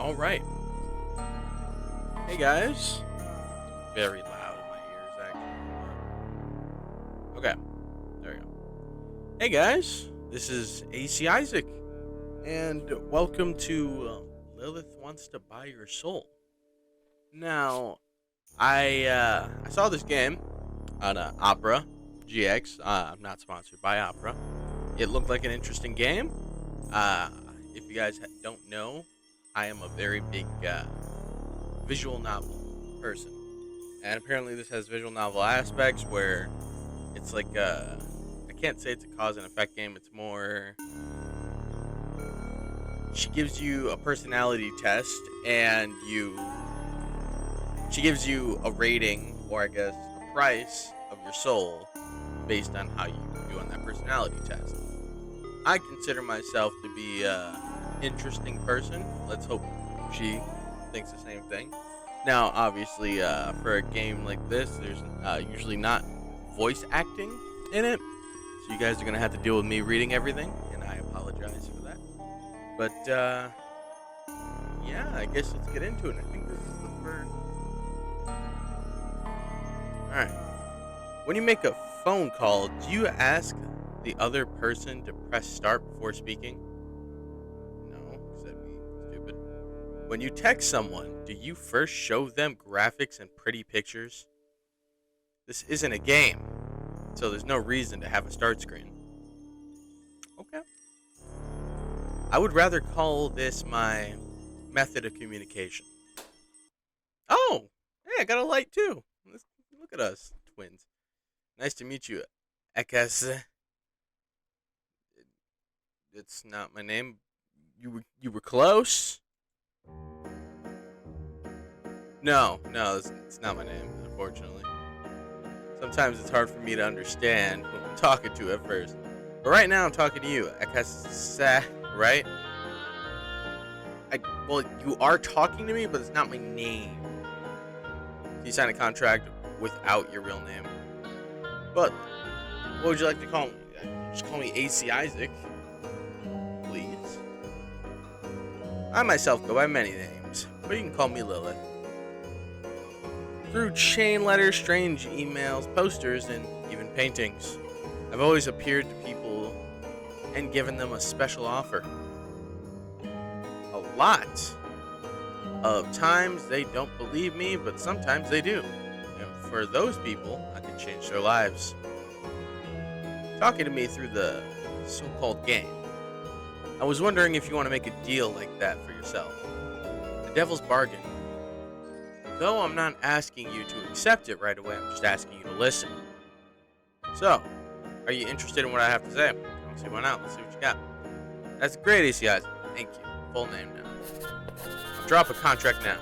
All right. Hey guys. Very loud in my ears, actually. Okay. There we go. Hey guys. This is AC Isaac, and welcome to Lilith Wants to Buy Your Soul. Now, I saw this game on Opera GX. I'm not sponsored by Opera. It looked like an interesting game. Uh, if you guys don't know, I am a very big visual novel person, and apparently this has visual novel aspects where it's like I can't say it's a cause and effect game. It's more she gives you a personality test, and she gives you a rating, or I guess a price of your soul based on how you do on that personality test. I consider myself to be a interesting person. Let's hope she thinks the same thing. Now, obviously, for a game like this, there's usually not voice acting in it, so you guys are gonna have to deal with me reading everything, and I apologize for that. But yeah, I guess let's get into it. I think this is the first. All right. When you make a phone call, do you ask the other person to press start before speaking? No, because that'd be stupid. When you text someone, do you first show them graphics and pretty pictures? This isn't a game, so there's no reason to have a start screen. Okay. I would rather call this my method of communication. Oh, hey, I got a light too. Look at us, twins. Nice to meet you, Ekase. It's not my name. You were close. No, it's not my name, unfortunately. Sometimes it's hard for me to understand who I'm talking to at first. But right now I'm talking to you, Ekase, right? Well, you are talking to me, but it's not my name. You signed a contract without your real name. But what would you like to call me? Just call me AC Isaac, please. I myself go by many names, but you can call me Lilith. Through chain letters, strange emails, posters, and even paintings, I've always appeared to people and given them a special offer. A lot of times they don't believe me, but sometimes they do. And for those people, I can change their lives. Talking to me through the so-called game. I was wondering if you want to make a deal like that for yourself. The devil's bargain. Though I'm not asking you to accept it right away, I'm just asking you to listen. So, are you interested in what I have to say? Let's see, why not? Let's see what you got. That's great, AC Isaac. Thank you. Full name now. I'll drop a contract now.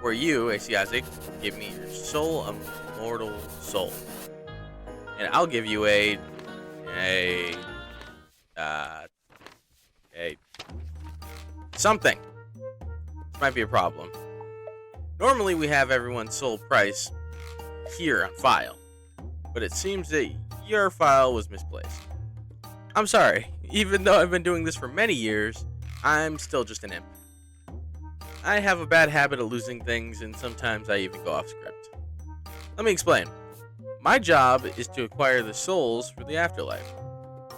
Where you, AC Isaac, give me your soul, immortal soul. And I'll give you a something. This might be a problem. Normally we have everyone's soul price here on file, but it seems that your file was misplaced. I'm sorry, even though I've been doing this for many years, I'm still just an imp. I have a bad habit of losing things, and sometimes I even go off script. Let me explain. My job is to acquire the souls for the afterlife.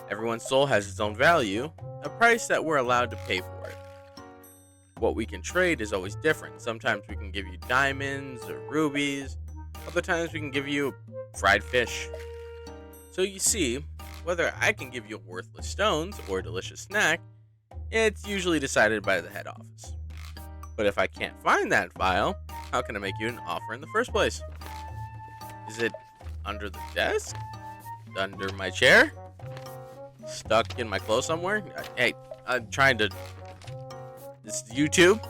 Everyone's soul has its own value, a price that we're allowed to pay for it. What we can trade is always different. Sometimes we can give you diamonds or rubies, other times we can give you fried fish. So you see, whether I can give you worthless stones or a delicious snack, it's usually decided by the head office. But if I can't find that file, how can I make you an offer in the first place? Is it under the desk? Under my chair? Stuck in my clothes somewhere? Hey, I'm trying to... This is YouTube.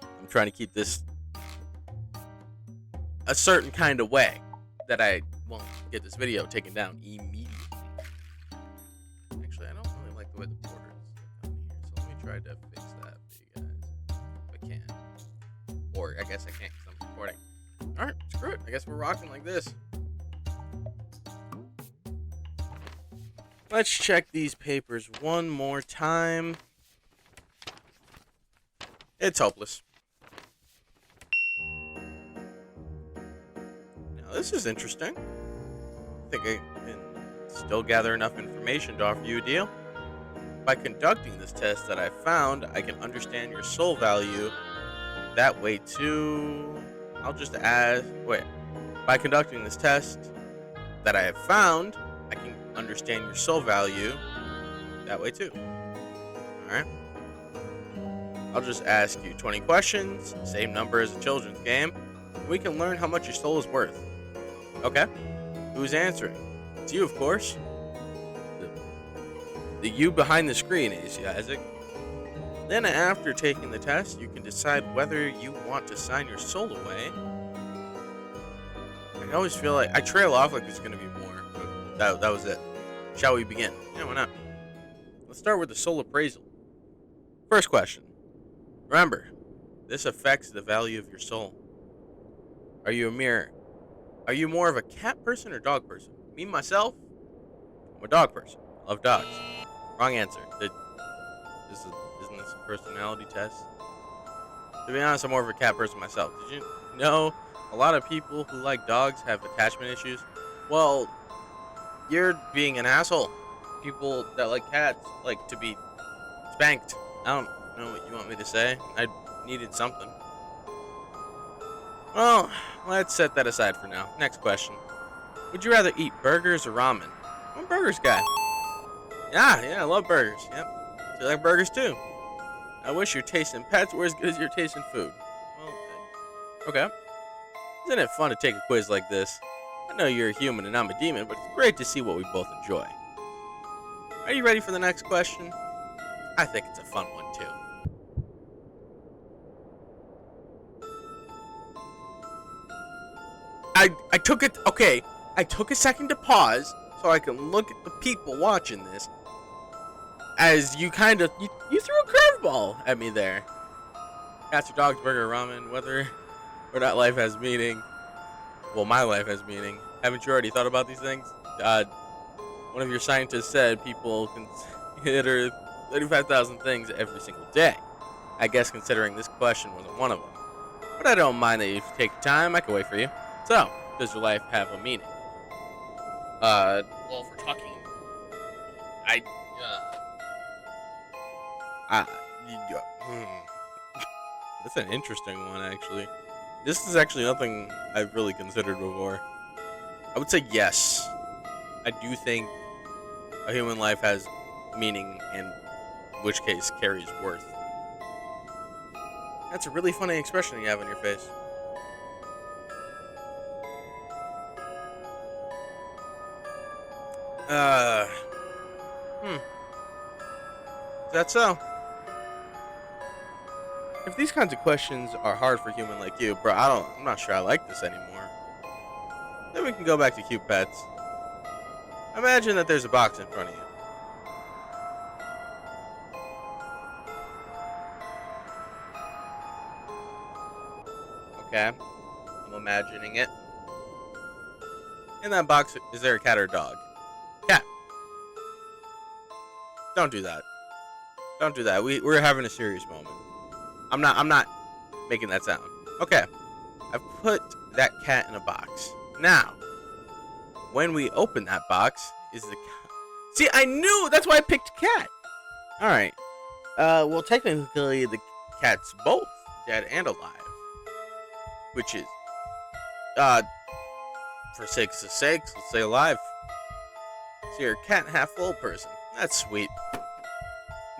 I'm trying to keep this a certain kind of way that I won't get this video taken down immediately. Actually, I don't really like the way the border is on here, so let me try to fix that for you guys if I can. Or I guess I can't because I'm recording. Alright, screw it. I guess we're rocking like this. Let's check these papers one more time. It's hopeless. Now, this is interesting. I think I can still gather enough information to offer you a deal. By conducting this test that I found, I can understand your soul value. That way, too. I'll just add. Wait. By conducting this test that I have found, I can understand your soul value. That way, too. Alright. I'll just ask you 20 questions, same number as a children's game. And we can learn how much your soul is worth. Okay? Who's answering? It's you, of course. The you behind the screen is Isaac. Then after taking the test, you can decide whether you want to sign your soul away. I always feel like I trail off like there's going to be more, but that was it. Shall we begin? Yeah, why not? Let's start with the soul appraisal. First question. Remember, this affects the value of your soul. Are you more of a cat person or dog person? Me, myself, I'm a dog person. I love dogs. Wrong answer. Isn't this a personality test? To be honest, I'm more of a cat person myself. Did you know a lot of people who like dogs have attachment issues? Well, you're being an asshole. People that like cats like to be spanked. I don't know what you want me to say. I needed something. Well, let's set that aside for now. Next question. Would you rather eat burgers or ramen? I'm a burgers guy. Yeah, I love burgers. Yep. Do you like burgers too? I wish your taste in pets were as good as your taste in food. Well, okay. Isn't it fun to take a quiz like this? I know you're a human and I'm a demon, but it's great to see what we both enjoy. Are you ready for the next question? I think it's a fun one too. I took it. Okay, I took a second to pause so I can look at the people watching this. As you kind of you threw a curveball at me there. Cats or dogs, burger, ramen, whether or not life has meaning. Well, my life has meaning. Haven't you already thought about these things? One of your scientists said people consider 35,000 things every single day. I guess considering this question wasn't one of them. But I don't mind that you take time. I can wait for you. So, does your life have a meaning? Well, if we're talking, that's an interesting one, actually. This is actually nothing I've really considered before. I would say yes. I do think a human life has meaning, in which case carries worth. That's a really funny expression you have on your face. Is that so? If these kinds of questions are hard for a human like you, bro, I'm not sure I like this anymore. Then we can go back to cute pets. Imagine that there's a box in front of you. Okay, I'm imagining it. In that box, is there a cat or a dog? Cat. Don't do that. Don't do that. We're having a serious moment. I'm not making that sound. Okay. I've put that cat in a box. Now, when we open that box, is the cat... See, I knew! That's why I picked cat! Alright. Well, technically, the cat's both dead and alive. Which is... for sake's sake, let's say alive. So you're a cat half full person. That's sweet.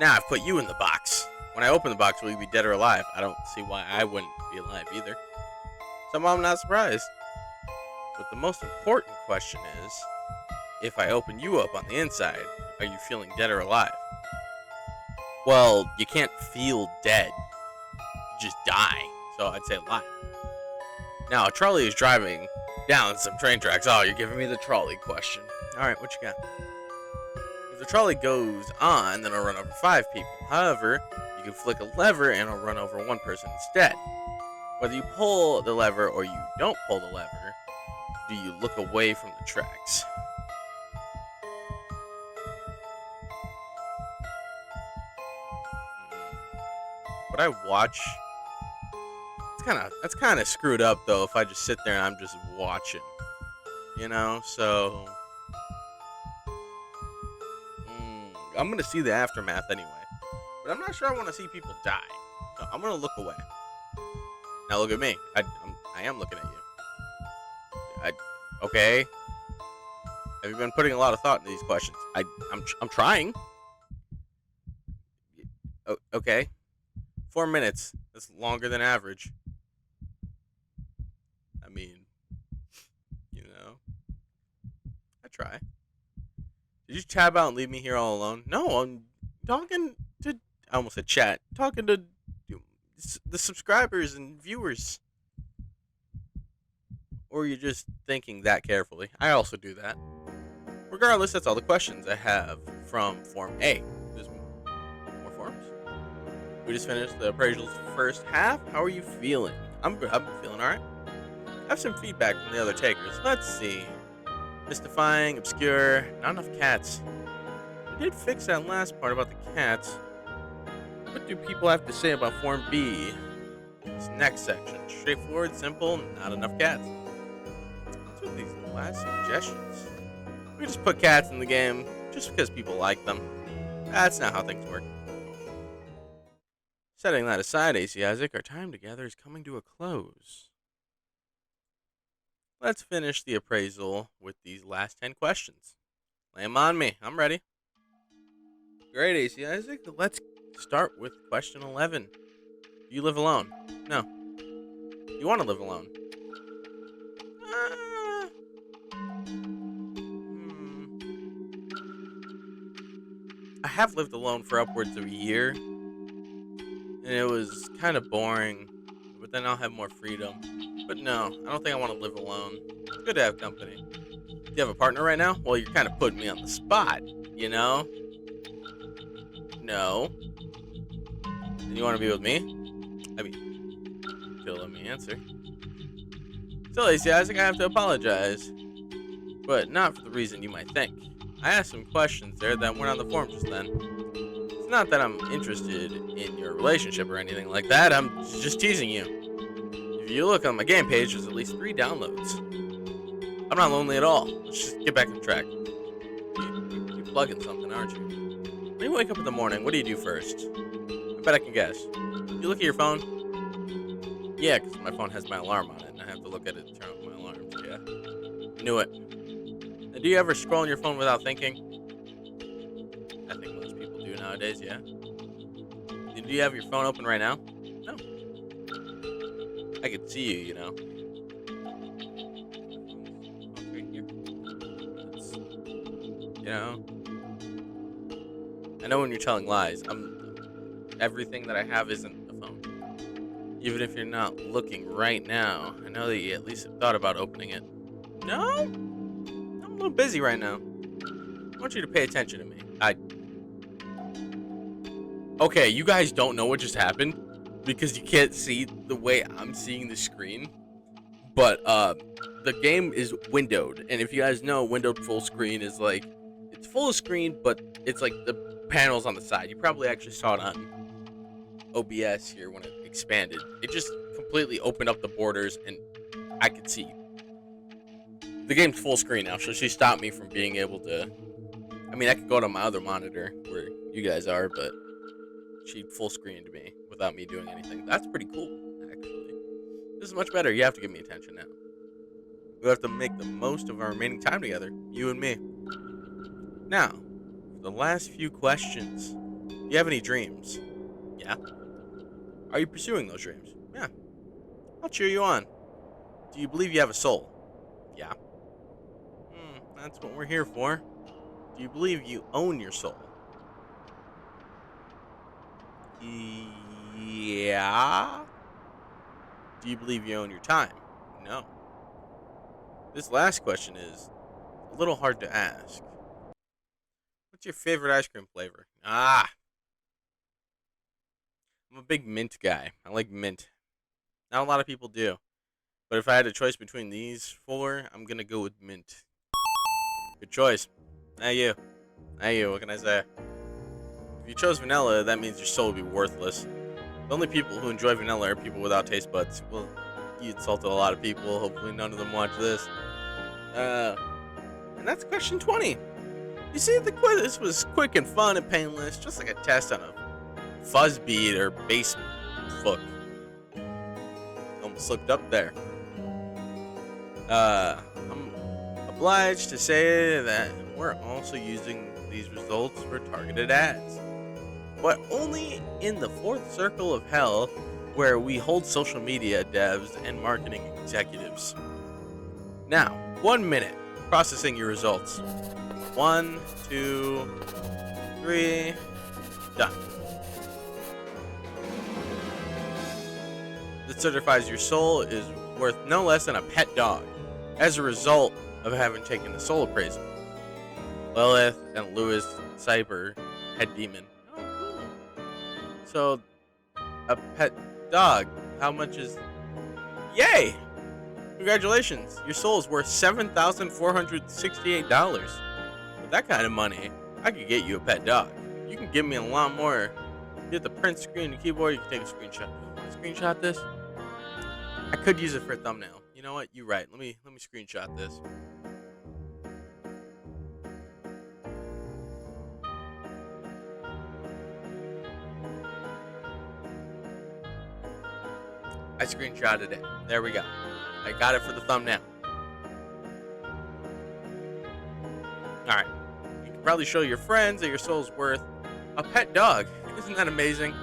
Now I've put you in the box. When I open the box, will you be dead or alive? I don't see why I wouldn't be alive either. Somehow I'm not surprised. But the most important question is, if I open you up on the inside, are you feeling dead or alive? Well, you can't feel dead. You just die. So I'd say alive. Now, a trolley is driving down some train tracks. Oh, you're giving me the trolley question. Alright, what you got? If the trolley goes on, then it'll run over 5 people. However, you can flick a lever and it'll run over 1 person instead. Whether you pull the lever or you don't pull the lever, do you look away from the tracks? would I watch? That's kind of screwed up though. If I just sit there and I'm just watching, you know. So I'm gonna see the aftermath anyway. But I'm not sure I want to see people die. So I'm gonna look away. Now look at me. I am looking at you. Okay. Have you been putting a lot of thought into these questions? I'm trying. Okay. 4 minutes. That's longer than average. I mean, you know, I try. Did you tab out and leave me here all alone? No, I'm talking to. I almost said chat. Talking to the subscribers and viewers. Or you're just thinking that carefully. I also do that. Regardless, that's all the questions I have from Form A. There's more forms. We just finished the appraisal's first half. How are you feeling? I'm feeling alright. I have some feedback from the other takers. Let's see. Mystifying, obscure, not enough cats. We did fix that last part about the cats. What do people have to say about Form B? This next section. Straightforward, simple, not enough cats. What's with these last suggestions? We just put cats in the game just because people like them. That's not how things work. Setting that aside, AC Isaac, our time together is coming to a close. Let's finish the appraisal with these last 10 questions. Lay them on me. I'm ready. Great, AC Isaac. Let's start with question 11. Do you live alone? No. Do you want to live alone? I have lived alone for upwards of a year, and it was kind of boring, but then I'll have more freedom. But no, I don't think I want to live alone. It's good to have company. Do you have a partner right now? Well, you're kind of putting me on the spot, you know? No. And you want to be with me? I mean, you'll let me answer. So, AC Isaac, I have to apologize, but not for the reason you might think. I asked some questions there that weren't on the form just then. It's not that I'm interested in your relationship or anything like that. I'm just teasing you. If you look on my game page, there's at least 3 downloads. I'm not lonely at all. Let's just get back on track. You're plugging something, aren't you? When you wake up in the morning, what do you do first? I bet I can guess. You look at your phone? Yeah, because my phone has my alarm on it, and I have to look at it to turn off my alarms. Yeah. Knew it. And do you ever scroll on your phone without thinking? I think most people do nowadays, yeah. Do you have your phone open right now? No. I could see you, you know. You know. I know when you're telling lies. Everything that I have isn't a phone. Even if you're not looking right now, I know that you at least have thought about opening it. No? I'm a little busy right now. I want you to pay attention to me. Okay, you guys don't know what just happened because you can't see the way I'm seeing the screen. But the game is windowed, and if you guys know, windowed full screen is like it's full screen, but it's like the panels on the side. You probably actually saw it on OBS here when it expanded. It just completely opened up the borders, and I could see. The game's full screen now, so she stopped me from being able to. I mean, I could go to my other monitor where you guys are, but she full screened me without me doing anything. That's pretty cool, actually. This is much better. You have to give me attention now. We have to make the most of our remaining time together, you and me. Now, for the last few questions. Do you have any dreams? Yeah. Are you pursuing those dreams? Yeah. I'll cheer you on. Do you believe you have a soul? Yeah. That's what we're here for. Do you believe you own your soul? Yeah. Do you believe you own your time? No. This last question is a little hard to ask. What's your favorite ice cream flavor? I'm a big mint guy. I like mint. Not a lot of people do. But if I had a choice between these 4, I'm going to go with mint. Good choice. Now you. What can I say? If you chose vanilla, that means your soul would be worthless. The only people who enjoy vanilla are people without taste buds. Well, you insulted a lot of people. Hopefully none of them watch this. And that's question 20. You see, the quiz was quick and fun and painless, just like a test on a fuzz beat or bass hook. Almost slipped up there. I'm obliged to say that we're also using these results for targeted ads, but only in the fourth circle of hell, where we hold social media devs and marketing executives. Now, 1 minute processing your results. 1, 2, 3, done. This certifies your soul is worth no less than a pet dog as a result of having taken the soul appraisal. Lilith and Louis Cyber, head demon. Oh, cool. So, a pet dog. How much is... Yay! Congratulations. Your soul is worth $7,468. With that kind of money, I could get you a pet dog. You can give me a lot more. You hit the print screen and keyboard, you can take a screenshot. Screenshot this? I could use it for a thumbnail. You know what? You're right. Let me screenshot this. I screenshotted it. There we go. I got it for the thumbnail. Alright. You can probably show your friends that your soul's worth a pet dog. Isn't that amazing?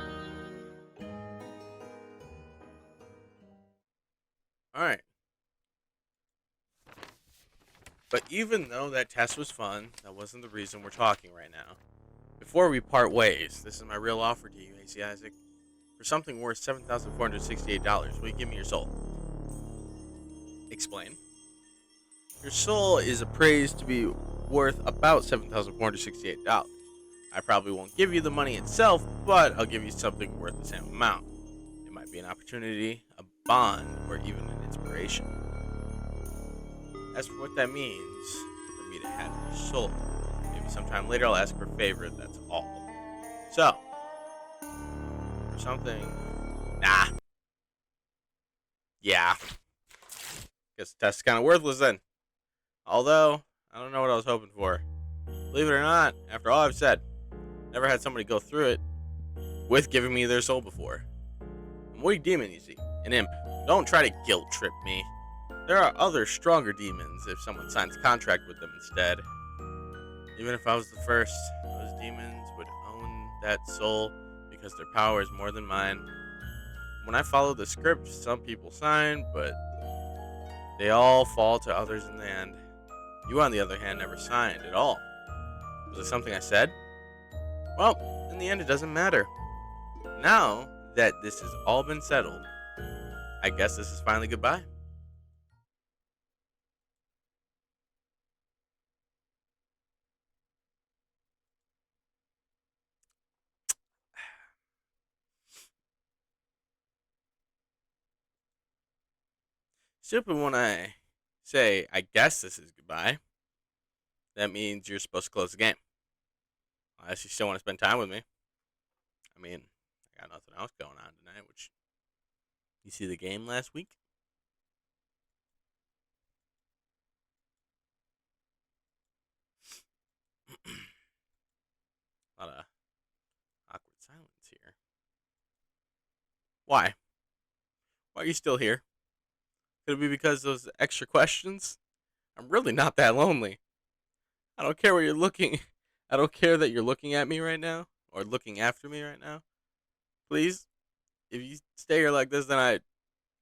Alright. But even though that test was fun, that wasn't the reason we're talking right now. Before we part ways, this is my real offer to you, AC Isaac. For something worth $7,468, will you give me your soul? Explain. Your soul is appraised to be worth about $7,468. I probably won't give you the money itself, but I'll give you something worth the same amount. It might be an opportunity, a bond, or even an inspiration. As for what that means for me to have your soul, maybe sometime later I'll ask for a favor, that's all. So, for something... Nah. Yeah. Guess the test's kind of worthless then. Although, I don't know what I was hoping for. Believe it or not, after all I've said, never had somebody go through it with giving me their soul before. I'm a weak demon, you see. An imp. Don't try to guilt trip me. There are other stronger demons if someone signs a contract with them instead. Even if I was the first, those demons would own that soul because their power is more than mine. When I follow the script, some people sign, but they all fall to others in the end. You, on the other hand, never signed at all. Was it something I said? Well, in the end, it doesn't matter. Now that this has all been settled, I guess this is finally goodbye. Stupid when I say, I guess this is goodbye. That means you're supposed to close the game. Unless you still want to spend time with me. I mean, I got nothing else going on tonight, which... You see the game last week? A lot of awkward silence here. Why? Why are you still here? Could it be because of those extra questions? I'm really not that lonely. I don't care where you're looking. I don't care that you're looking at me right now. Or looking after me right now. Please, if you stay here like this, then I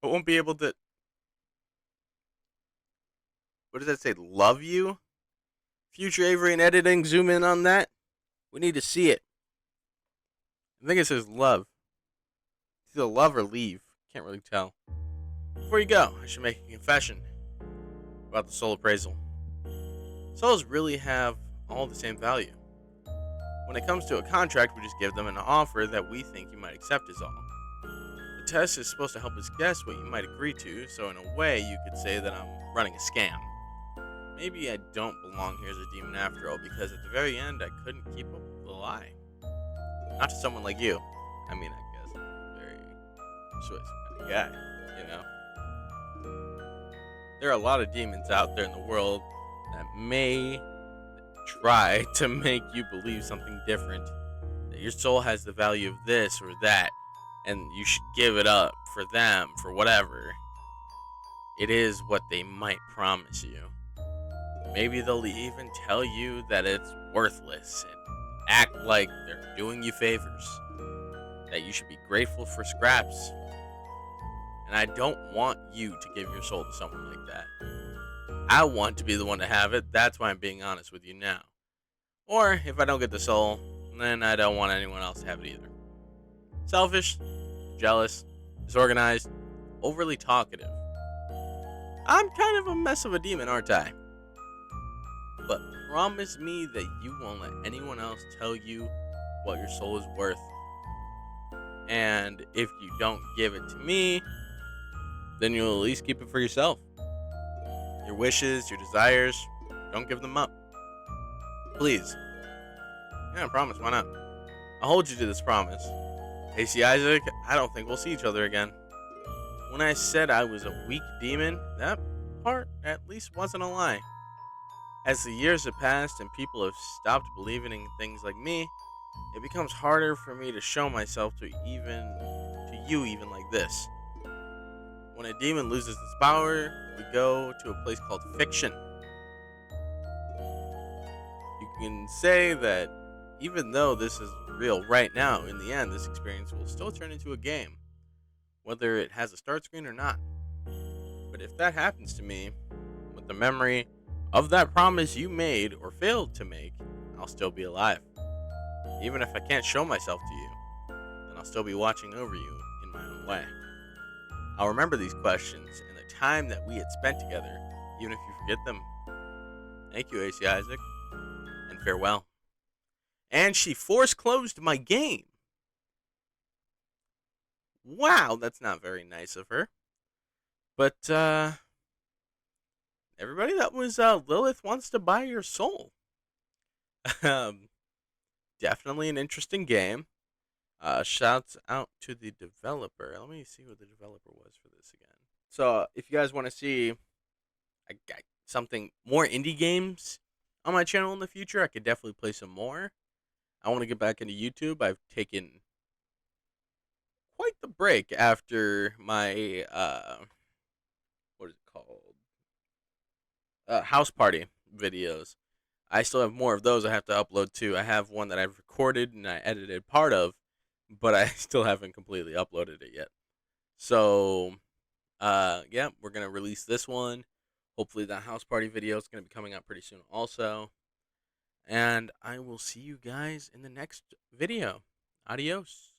won't be able to... What does that say? Love you? Future Avery and editing, zoom in on that. We need to see it. I think it says love. It's either love or leave. Can't really tell. Before you go, I should make a confession about the soul appraisal. Souls really have all the same value. When it comes to a contract, we just give them an offer that we think you might accept is all. The test is supposed to help us guess what you might agree to, so in a way you could say that I'm running a scam. Maybe I don't belong here as a demon after all, because at the very end I couldn't keep up with the lie. Not to someone like you. I mean, I guess very Swiss kind of guy, you know? There are a lot of demons out there in the world that may try to make you believe something different. That your soul has the value of this or that, and you should give it up for them, for whatever. It is what they might promise you. Maybe they'll even tell you that it's worthless and act like they're doing you favors. That you should be grateful for scraps. And I don't want you to give your soul to someone like that. I want to be the one to have it. That's why I'm being honest with you now. Or if I don't get the soul, then I don't want anyone else to have it either. Selfish, jealous, disorganized, overly talkative. I'm kind of a mess of a demon, aren't I? But promise me that you won't let anyone else tell you what your soul is worth. And if you don't give it to me, then you'll at least keep it for yourself. Your wishes, your desires, don't give them up. Please. Yeah, I promise, why not? I'll hold you to this promise. Hey, see, Isaac, I don't think we'll see each other again. When I said I was a weak demon, that part at least wasn't a lie. As the years have passed and people have stopped believing in things like me, it becomes harder for me to show myself to you even like this. When a demon loses its power, we go to a place called fiction. You can say that even though this is real right now, in the end, this experience will still turn into a game, whether it has a start screen or not. But if that happens to me, with the memory of that promise you made or failed to make, I'll still be alive. Even if I can't show myself to you, then I'll still be watching over you in my own way. I'll remember these questions and the time that we had spent together, even if you forget them. Thank you, AC Isaac, and farewell. And she force closed my game. Wow, that's not very nice of her. But, everybody, that was Lilith Wants to Buy Your Soul. Definitely an interesting game. Shouts out to the developer. Let me see what the developer was for this again. So, if you guys want to see something more indie games on my channel in the future, I could definitely play some more. I want to get back into YouTube. I've taken quite the break after my what is it called? House party videos. I still have more of those I have to upload too. I have one that I've recorded and I edited part of, but I still haven't completely uploaded it yet. So, yeah, we're gonna release this one. Hopefully, that house party video is gonna be coming out pretty soon, also. And I will see you guys in the next video. Adios.